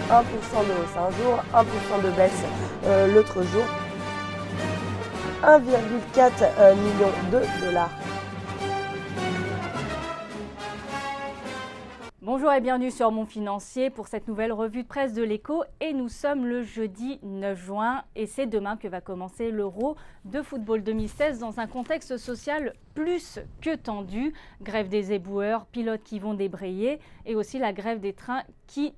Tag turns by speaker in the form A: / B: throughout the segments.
A: 1% de hausse un jour, 1% de baisse l'autre jour. 1,4 million de dollars.
B: Bonjour et bienvenue sur Mon Financier pour cette nouvelle revue de presse de l'Écho. Et nous sommes le jeudi 9 juin et c'est demain que va commencer l'Euro de football 2016 dans un contexte social plus que tendu. Grève des éboueurs, pilotes qui vont débrayer et aussi la grève des trains qui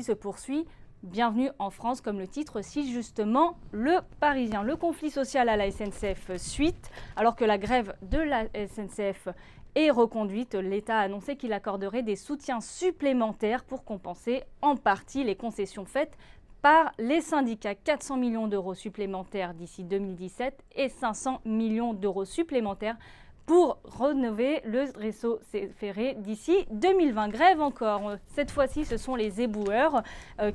B: se poursuit. Bienvenue en France, comme le titre cite justement Le Parisien. Le conflit social à la SNCF suite, alors que la grève de la SNCF est reconduite. L'État a annoncé qu'il accorderait des soutiens supplémentaires pour compenser en partie les concessions faites par les syndicats. 400 millions d'euros supplémentaires d'ici 2017 et 500 millions d'euros supplémentaires pour rénover le réseau ferré d'ici 2020. Grève encore. Cette fois-ci, ce sont les éboueurs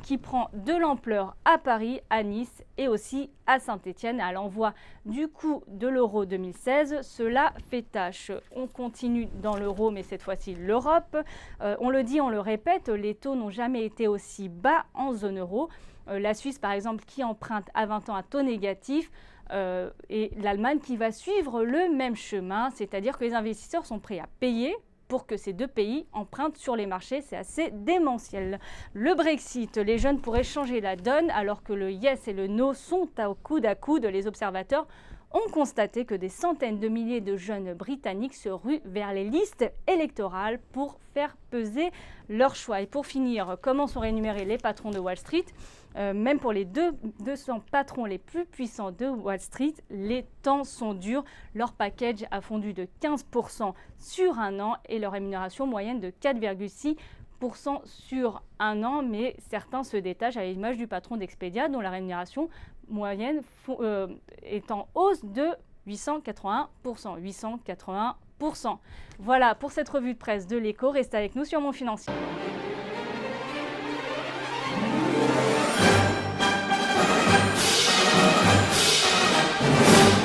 B: qui prend de l'ampleur à Paris, à Nice et aussi à Saint-Étienne. À l'envoi du coup de l'Euro 2016, cela fait tâche. On continue dans l'Euro, mais cette fois-ci l'Europe. On le dit, on le répète, les taux n'ont jamais été aussi bas en zone euro. La Suisse, par exemple, qui emprunte à 20 ans à taux négatif, et l'Allemagne qui va suivre le même chemin, c'est-à-dire que les investisseurs sont prêts à payer pour que ces deux pays empruntent sur les marchés. C'est assez démentiel. Le Brexit, les jeunes pourraient changer la donne alors que le yes et le no sont au coude à coude. Les observateurs ont constaté que des centaines de milliers de jeunes Britanniques se ruent vers les listes électorales pour faire peser leur choix. Et pour finir, comment sont rémunérés les patrons de Wall Street ? Même pour les 200 patrons les plus puissants de Wall Street, les temps sont durs. Leur package a fondu de 15% sur un an et leur rémunération moyenne de 4,6% sur un an. Mais certains se détachent à l'image du patron d'Expedia dont la rémunération moyenne est en hausse de 881%. 881%. Voilà pour cette revue de presse de l'Écho. Restez avec nous sur Mon Financier.